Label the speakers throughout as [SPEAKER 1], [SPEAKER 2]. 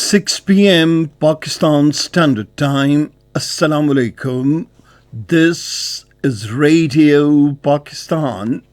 [SPEAKER 1] 6 p.m. Pakistan Standard Time. Assalamu alaikum. This is Radio Pakistan.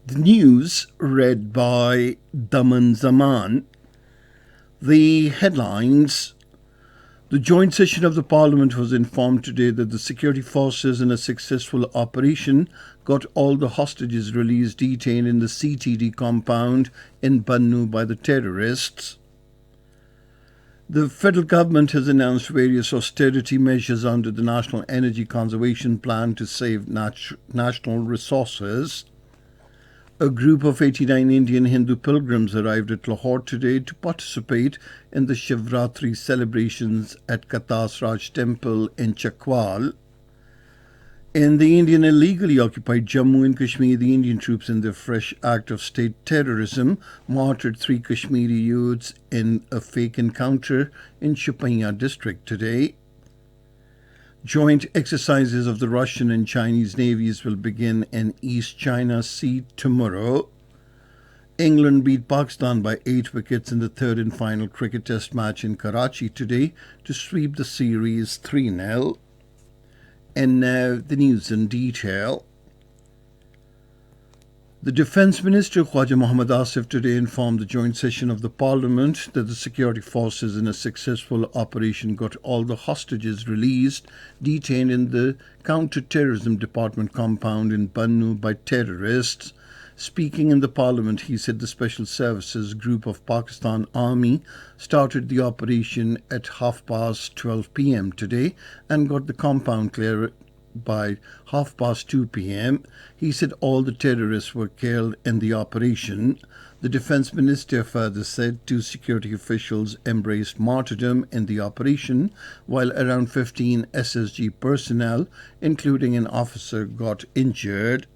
[SPEAKER 1] The news read by Daman Zaman. The headlines. The joint session of the Parliament was informed today that the security forces, in a successful operation, got all the hostages released detained in the CTD compound in Bannu by the terrorists. The federal government has announced various austerity measures under the National Energy Conservation Plan to save national resources. A group of 89 Indian Hindu pilgrims arrived at Lahore today to participate in the Shivratri celebrations at Katas Raj Temple in Chakwal. In the Indian illegally occupied Jammu and Kashmir, the Indian troops, in their fresh act of state terrorism, martyred 3 Kashmiri youths in a fake encounter in Shopaiya district today. Joint exercises of the Russian and Chinese navies will begin in East China Sea tomorrow. England beat Pakistan by 8 wickets in the third and final cricket test match in Karachi today to sweep the series 3-0. And now the news in detail. The Defence Minister Khwaja Mohammad Asif today informed the joint session of the Parliament that the security forces, in a successful operation, got all the hostages released detained in the Counter-Terrorism Department compound in Bannu by terrorists. Speaking in the Parliament, he said the Special Services Group of Pakistan Army started the operation at 12:30 p.m. today and got the compound clear by 2:30 p.m. He said all the terrorists were killed in the operation. The Defence Minister further said 2 security officials embraced martyrdom in the operation, while around 15 SSG personnel, including an officer, got injured.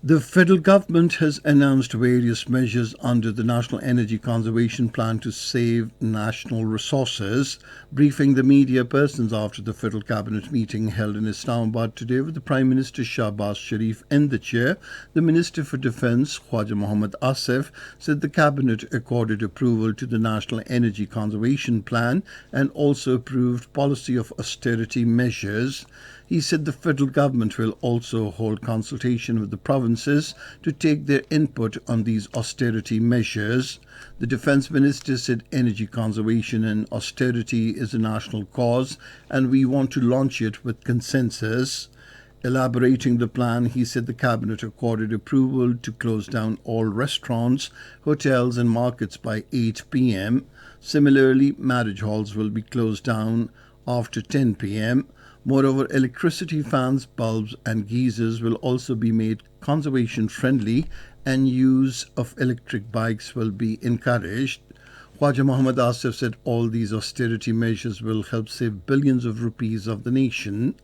[SPEAKER 1] The federal government has announced various measures under the National Energy Conservation Plan to save national resources. Briefing the media persons after the federal cabinet meeting held in Islamabad today with the Prime Minister Shahbaz Sharif in the chair, the Minister for Defence Khwaja Mohammad Asif said the cabinet accorded approval to the National Energy Conservation Plan and also approved policy of austerity measures. He said the federal government will also hold consultation with the provinces to take their input on these austerity measures. The Defence Minister said energy conservation and austerity is a national cause and we want to launch it with consensus. Elaborating the plan, he said the cabinet accorded approval to close down all restaurants, hotels and markets by 8 p.m. Similarly, marriage halls will be closed down after 10 p.m. Moreover, electricity fans, bulbs and geysers will also be made conservation friendly and use of electric bikes will be encouraged. Khwaja Mohammad Asif said all these austerity measures will help save billions of rupees of the nation.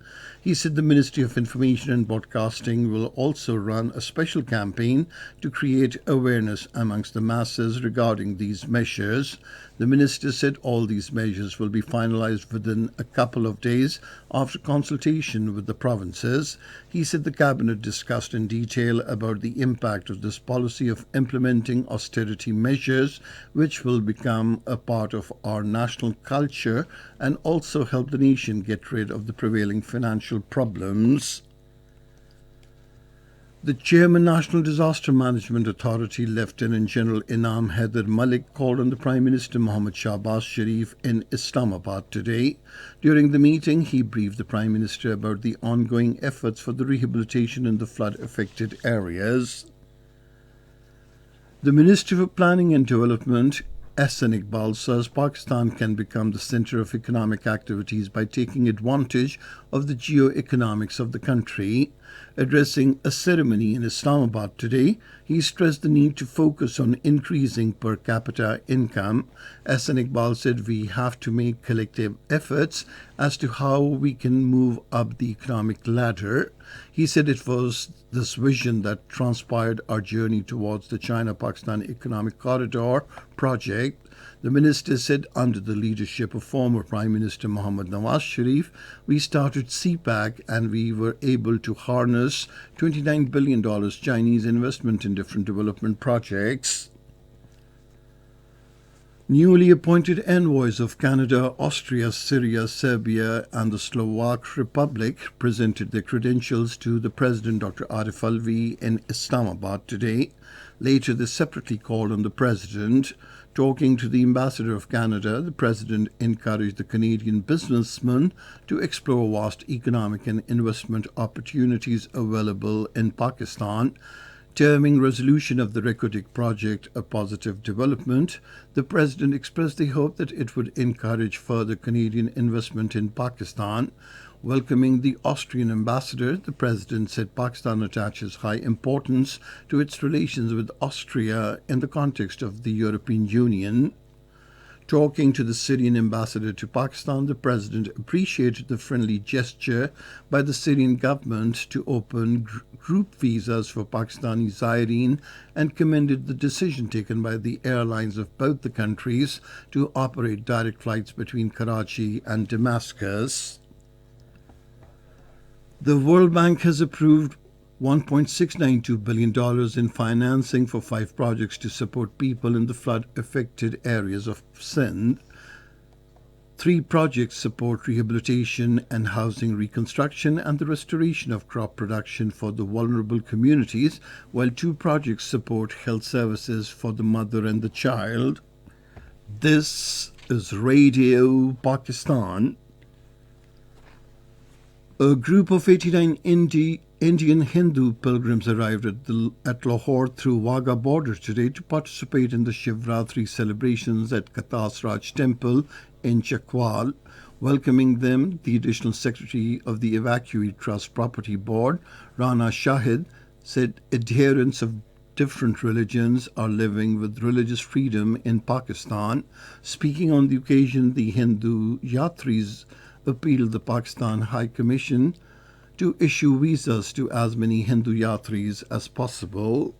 [SPEAKER 1] He said the Ministry of Information and Broadcasting will also run a special campaign to create awareness amongst the masses regarding these measures. The minister said all these measures will be finalized within a couple of days after consultation with the provinces. He said the cabinet discussed in detail about the impact of this policy of implementing austerity measures, which will become a part of our national culture and also help the nation get rid of the prevailing financial problems. The Chairman, National Disaster Management Authority, Lieutenant General Inam Haider Malik, called on the Prime Minister Mohammad Shahbaz Sharif in Islamabad today. During the meeting, he briefed the Prime Minister about the ongoing efforts for the rehabilitation in the flood-affected areas. The Minister for Planning and Development, Ahsan Iqbal, says Pakistan can become the center of economic activities by taking advantage of the geo-economics of the country. Addressing a ceremony in Islamabad today, he stressed the need to focus on increasing per capita income. Ahsan Iqbal said we have to make collective efforts as to how we can move up the economic ladder. He said it was this vision that transpired our journey towards the China-Pakistan Economic Corridor project. The minister said under the leadership of former Prime Minister Mohammad Nawaz Sharif, we started CPAC and we were able to harness $29 billion Chinese investment in different development projects. Newly appointed envoys of Canada, Austria, Syria, Serbia, and the Slovak Republic presented their credentials to the President, Dr. Arif Alvi, in Islamabad today. Later, they separately called on the President. Talking to the Ambassador of Canada, the President encouraged the Canadian businessman to explore vast economic and investment opportunities available in Pakistan. Terming resolution of the Rekodik project a positive development, the President expressed the hope that it would encourage further Canadian investment in Pakistan. Welcoming the Austrian ambassador, the President said Pakistan attaches high importance to its relations with Austria in the context of the European Union. Talking to the Syrian ambassador to Pakistan, the President appreciated the friendly gesture by the Syrian government to open group visas for Pakistani Zayareen and commended the decision taken by the airlines of both the countries to operate direct flights between Karachi and Damascus. The World Bank has approved $1.692 billion in financing for 5 projects to support people in the flood-affected areas of Sindh. 3 projects support rehabilitation and housing reconstruction and the restoration of crop production for the vulnerable communities, while 2 projects support health services for the mother and the child. This is Radio Pakistan. A group of 89 Indian Hindu pilgrims arrived at Lahore through Wagah border today to participate in the Shivratri celebrations at Katas Raj Temple in Chakwal. Welcoming them, the Additional Secretary of the Evacuee Trust Property Board, Rana Shahid, said adherents of different religions are living with religious freedom in Pakistan. Speaking on the occasion, the Hindu Yatris appealed the Pakistan High Commission to issue visas to as many Hindu Yatris as possible.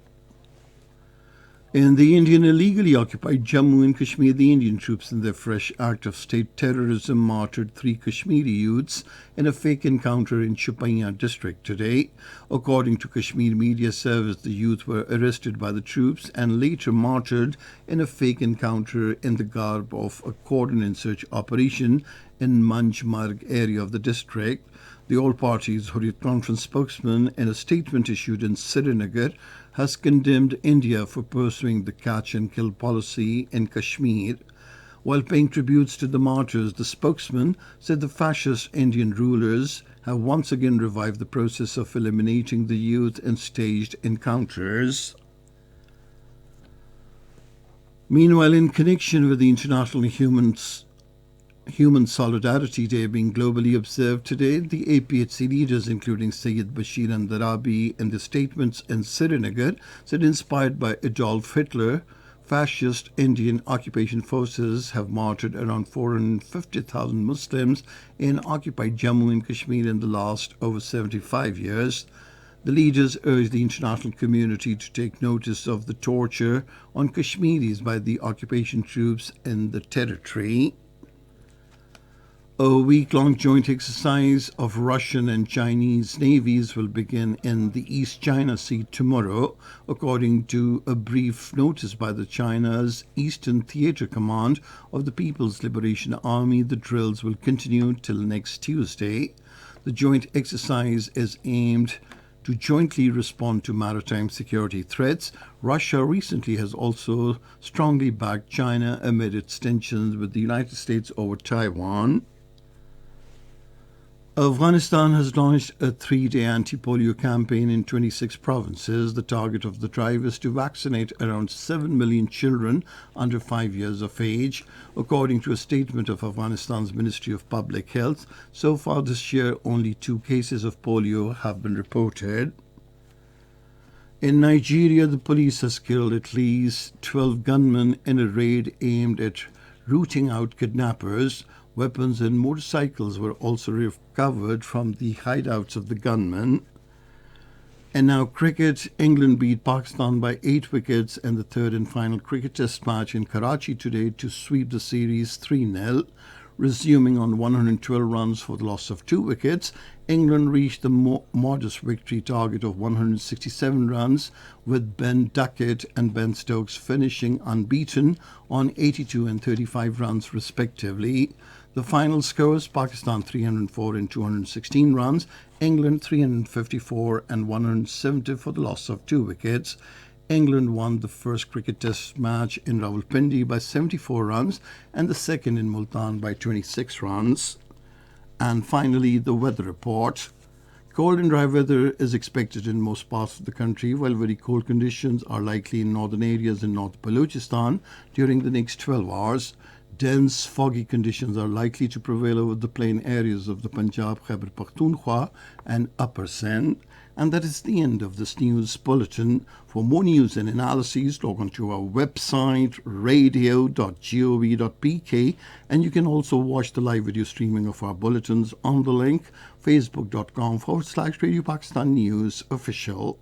[SPEAKER 1] In the Indian illegally occupied Jammu and Kashmir, the Indian troops in their fresh act of state terrorism martyred 3 Kashmiri youths in a fake encounter in Shopaiya district today. According to Kashmir Media Service, the youth were arrested by the troops and later martyred in a fake encounter in the garb of a cordon and search operation in Manjmarg area of the district. The All Parties Hurriyat Conference spokesman, in a statement issued in Srinagar, has condemned India for pursuing the catch-and-kill policy in Kashmir. While paying tributes to the martyrs, the spokesman said the fascist Indian rulers have once again revived the process of eliminating the youth in staged encounters. Meanwhile, in connection with the International Human Solidarity Day being globally observed today, the APHC leaders, including Syed Bashir and Darabi, in their statements in Srinagar, said inspired by Adolf Hitler, fascist Indian occupation forces have martyred around 450,000 Muslims in occupied Jammu and Kashmir in the last over 75 years. The leaders urged the international community to take notice of the torture on Kashmiris by the occupation troops in the territory. A week-long joint exercise of Russian and Chinese navies will begin in the East China Sea tomorrow, according to a brief notice by the China's Eastern Theater Command of the People's Liberation Army. The drills will continue till next Tuesday. The joint exercise is aimed to jointly respond to maritime security threats. Russia recently has also strongly backed China amid its tensions with the United States over Taiwan. Afghanistan has launched a 3-day anti-polio campaign in 26 provinces. The target of the drive is to vaccinate around 7 million children under 5 years of age. According to a statement of Afghanistan's Ministry of Public Health, so far this year only 2 cases of polio have been reported. In Nigeria, the police has killed at least 12 gunmen in a raid aimed at rooting out kidnappers. Weapons and motorcycles were also recovered from the hideouts of the gunmen. And now cricket. England beat Pakistan by 8 wickets in the third and final cricket test match in Karachi today to sweep the series 3-0. resuming on 112 runs for the loss of 2 wickets. England reached the modest victory target of 167 runs, with Ben Duckett and Ben Stokes finishing unbeaten on 82 and 35 runs respectively. The final scores: Pakistan 304 and 216 runs, England 354 and 170 for the loss of 2 wickets. England won the first cricket test match in Rawalpindi by 74 runs and the second in Multan by 26 runs. And finally, the weather report. Cold and dry weather is expected in most parts of the country, while very cold conditions are likely in northern areas in North Balochistan during the next 12 hours. Dense, foggy conditions are likely to prevail over the plain areas of the Punjab, Khyber Pakhtunkhwa and Upper Sindh. And that is the end of this news bulletin. For more news and analyses, log on to our website, radio.gov.pk, and you can also watch the live video streaming of our bulletins on the link facebook.com/Radio Pakistan News Official.